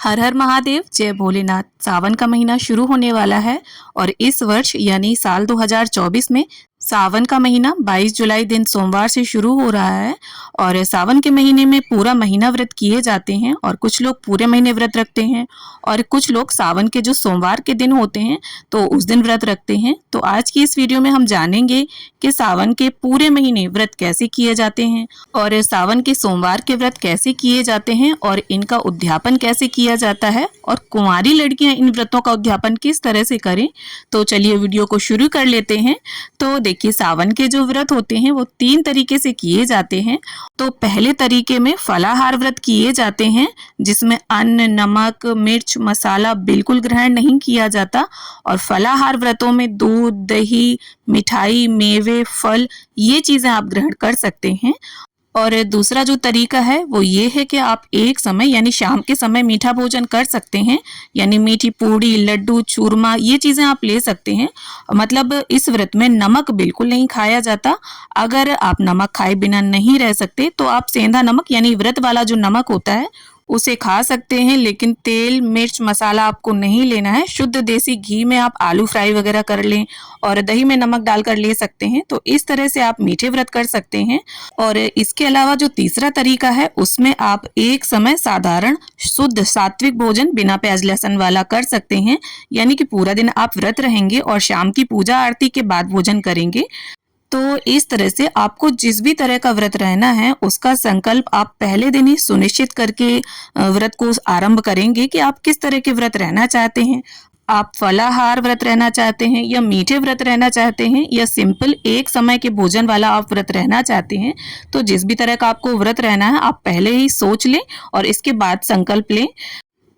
हर हर महादेव, जय भोलेनाथ। सावन का महीना शुरू होने वाला है और इस वर्ष यानी साल 2024 में सावन का महीना 22 जुलाई दिन सोमवार से शुरू हो रहा है। और सावन के महीने में पूरा महीना व्रत किए जाते हैं और कुछ लोग पूरे महीने व्रत रखते हैं और कुछ लोग सावन के जो सोमवार के दिन होते हैं तो उस दिन व्रत रखते हैं। तो आज की इस वीडियो में हम जानेंगे कि सावन के पूरे महीने व्रत कैसे किए जाते हैं और सावन के सोमवार के व्रत कैसे किए जाते हैं और इनका उद्यापन कैसे किया जाता है और कुंवारी लड़कियां इन व्रतों का उद्यापन किस तरह से करें। तो चलिए वीडियो को शुरू कर लेते हैं। तो देखिए, सावन के जो व्रत होते हैं वो 3 तरीके से किए जाते हैं। तो पहले तरीके में फलाहार व्रत किए जाते हैं जिसमें अन्न, नमक, मिर्च, मसाला बिल्कुल ग्रहण नहीं किया जाता। और फलाहार व्रतों में दूध, दही, मिठाई, मेवे, फल ये चीजें आप ग्रहण कर सकते हैं। और दूसरा जो तरीका है वो ये है कि आप एक समय यानी शाम के समय मीठा भोजन कर सकते हैं, यानी मीठी पूड़ी, लड्डू, चूरमा ये चीज़ें आप ले सकते हैं। मतलब इस व्रत में नमक बिल्कुल नहीं खाया जाता। अगर आप नमक खाए बिना नहीं रह सकते तो आप सेंधा नमक यानी व्रत वाला जो नमक होता है उसे खा सकते हैं, लेकिन तेल, मिर्च, मसाला आपको नहीं लेना है। शुद्ध देसी घी में आप आलू फ्राई वगैरह कर लें और दही में नमक डालकर ले सकते हैं। तो इस तरह से आप मीठे व्रत कर सकते हैं। और इसके अलावा जो तीसरा तरीका है उसमें आप एक समय साधारण शुद्ध सात्विक भोजन बिना प्याज लहसुन वाला कर सकते हैं, यानी कि पूरा दिन आप व्रत रहेंगे और शाम की पूजा आरती के बाद भोजन करेंगे। तो इस तरह से आपको जिस भी तरह का व्रत रहना है उसका संकल्प आप पहले दिन ही सुनिश्चित करके व्रत को आरंभ करेंगे कि आप किस तरह के व्रत रहना चाहते हैं। आप फलाहार व्रत रहना चाहते हैं या मीठे व्रत रहना चाहते हैं या सिंपल एक समय के भोजन वाला आप व्रत रहना चाहते हैं। तो जिस भी तरह का आपको व्रत रहना है आप पहले ही सोच लें और इसके बाद संकल्प लें।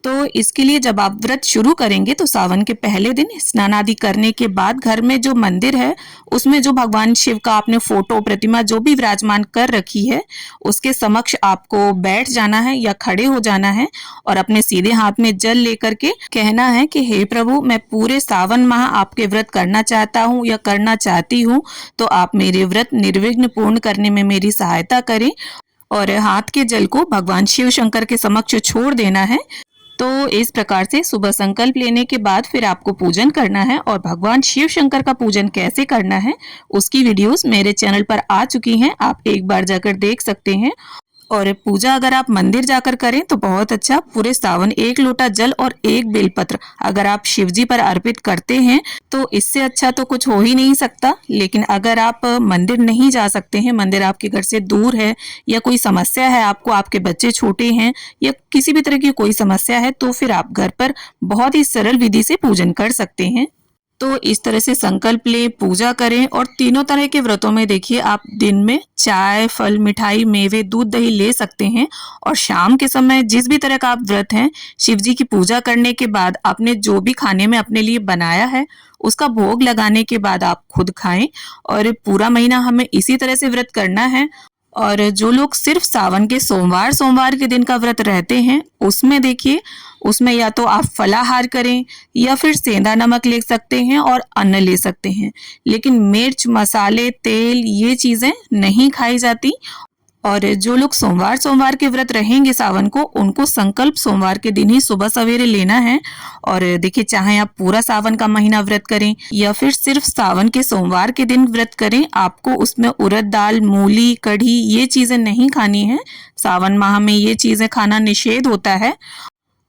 तो इसके लिए जब आप व्रत शुरू करेंगे तो सावन के पहले दिन स्नान आदि करने के बाद घर में जो मंदिर है उसमें जो भगवान शिव का आपने फोटो, प्रतिमा जो भी विराजमान कर रखी है उसके समक्ष आपको बैठ जाना है या खड़े हो जाना है और अपने सीधे हाथ में जल लेकर के कहना है कि हे प्रभु, मैं पूरे सावन माह आपके व्रत करना चाहता हूँ या करना चाहती हूँ, तो आप मेरे व्रत निर्विघ्न पूर्ण करने में मेरी सहायता करें। और हाथ के जल को भगवान शिव शंकर के समक्ष छोड़ देना है। तो इस प्रकार से सुबह संकल्प लेने के बाद फिर आपको पूजन करना है। और भगवान शिव शंकर का पूजन कैसे करना है उसकी वीडियोस मेरे चैनल पर आ चुकी हैं, आप एक बार जाकर देख सकते हैं। और पूजा अगर आप मंदिर जाकर करें तो बहुत अच्छा। पूरे सावन 1 लोटा जल और 1 बेलपत्र अगर आप शिव जी पर अर्पित करते हैं तो इससे अच्छा तो कुछ हो ही नहीं सकता। लेकिन अगर आप मंदिर नहीं जा सकते हैं, मंदिर आपके घर से दूर है या कोई समस्या है आपको, आपके बच्चे छोटे हैं या किसी भी तरह की कोई समस्या है, तो फिर आप घर पर बहुत ही सरल विधि से पूजन कर सकते हैं। तो इस तरह से संकल्प लें, पूजा करें। और तीनों तरह के व्रतों में देखिए आप दिन में चाय, फल, मिठाई, मेवे, दूध, दही ले सकते हैं। और शाम के समय जिस भी तरह का आप व्रत हैं, शिव जी की पूजा करने के बाद आपने जो भी खाने में अपने लिए बनाया है उसका भोग लगाने के बाद आप खुद खाएं। और पूरा महीना हमें इसी तरह से व्रत करना है। और जो लोग सिर्फ सावन के सोमवार के दिन का व्रत रहते हैं उसमें देखिए, उसमें या तो आप फलाहार करें या फिर सेंधा नमक ले सकते हैं और अन्न ले सकते हैं, लेकिन मिर्च, मसाले, तेल ये चीजें नहीं खाई जाती। और जो लोग सोमवार के व्रत रहेंगे सावन को, उनको संकल्प सोमवार के दिन ही सुबह सवेरे लेना है। और देखिए, चाहे आप पूरा सावन का महीना व्रत करें या फिर सिर्फ सावन के सोमवार के दिन व्रत करें, आपको उसमें उड़द दाल, मूली, कढ़ी ये चीजें नहीं खानी है। सावन माह में ये चीजें खाना निषेध होता है।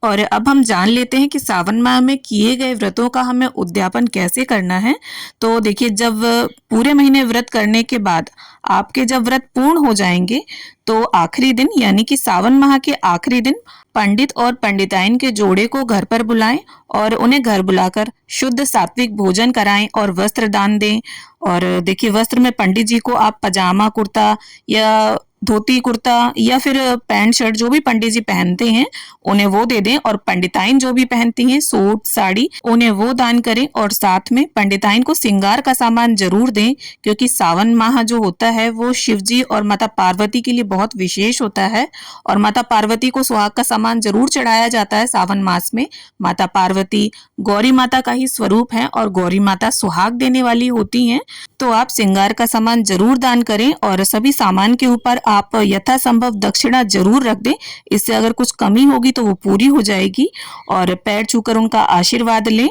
और अब हम जान लेते हैं कि सावन माह में किए गए व्रतों का हमें उद्यापन कैसे करना है। तो देखिए, जब पूरे महीने व्रत करने के बाद आपके जब व्रत पूर्ण हो जाएंगे तो आखिरी दिन यानी कि सावन माह के आखिरी दिन पंडित और पंडिताइन के जोड़े को घर पर बुलाएं और उन्हें घर बुलाकर शुद्ध सात्विक भोजन कराएं और वस्त्र दान दें। और देखिए, वस्त्र में पंडित जी को आप पजामा कुर्ता या धोती कुर्ता या फिर पैंट शर्ट जो भी पंडित जी पहनते हैं उन्हें वो दे दें। और पंडिताइन जो भी पहनती हैं सूट साड़ी उन्हें वो दान करें। और साथ में पंडिताइन को श्रृंगार का सामान जरूर दें, क्योंकि सावन माह जो होता है वो शिव जी और माता पार्वती के लिए बहुत विशेष होता है। और माता पार्वती को सुहाग का सामान जरूर चढ़ाया जाता है सावन मास में। माता पार्वती गौरी माता का ही स्वरूप है और गौरी माता सुहाग देने वाली होती हैं। तो आप श्रृंगार का सामान जरूर दान करें और सभी सामान के ऊपर आप यथासंभव दक्षिणा जरूर रख दें। इससे अगर कुछ कमी होगी तो वो पूरी हो जाएगी। और पैर छूकर उनका आशीर्वाद लें।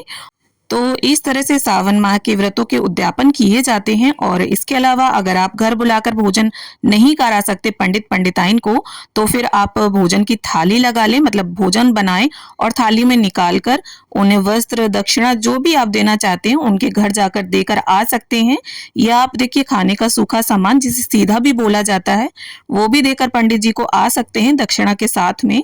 तो इस तरह से सावन माह के व्रतों के उद्यापन किए जाते हैं। और इसके अलावा अगर आप घर बुलाकर भोजन नहीं करा सकते पंडित पंडिताइन को, तो फिर आप भोजन की थाली लगा लें, मतलब भोजन बनाएं और थाली में निकाल कर उन्हें वस्त्र दक्षिणा जो भी आप देना चाहते हैं उनके घर जाकर देकर आ सकते हैं। या आप देखिए खाने का सूखा सामान जिसे सीधा भी बोला जाता है वो भी देकर पंडित जी को आ सकते हैं दक्षिणा के साथ में।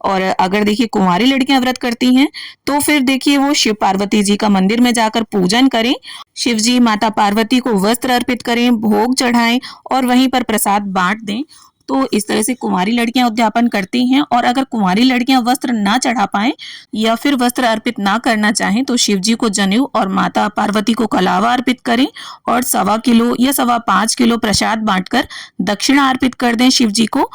और अगर देखिए कुंवारी लड़कियां व्रत करती हैं तो फिर देखिए वो शिव पार्वती जी का मंदिर में जाकर पूजन करें, शिव जी माता पार्वती को वस्त्र अर्पित करें, भोग चढ़ाएं और वहीं पर प्रसाद बांट दें। तो इस तरह से कुंवारी लड़कियां उद्यापन करती हैं। और अगर कुंवारी लड़कियां वस्त्र ना चढ़ा पाएं या फिर वस्त्र अर्पित ना करना चाहें तो शिव जी को जनेऊ और माता पार्वती को कलावा अर्पित करें और 1.25 किलो या 5.25 किलो प्रसाद बांटकर दक्षिणा अर्पित कर दें शिव जी को।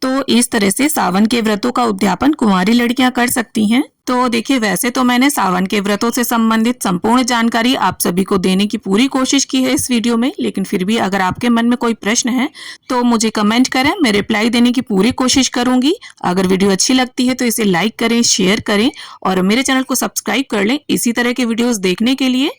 तो इस तरह से सावन के व्रतों का उद्यापन कुंवारी लड़कियां कर सकती हैं। तो देखिए वैसे तो मैंने सावन के व्रतों से संबंधित संपूर्ण जानकारी आप सभी को देने की पूरी कोशिश की है इस वीडियो में, लेकिन फिर भी अगर आपके मन में कोई प्रश्न है तो मुझे कमेंट करें, मैं रिप्लाई देने की पूरी कोशिश करूंगी। अगर वीडियो अच्छी लगती है तो इसे लाइक करें, शेयर करें और मेरे चैनल को सब्सक्राइब कर लें इसी तरह के वीडियोस देखने के लिए।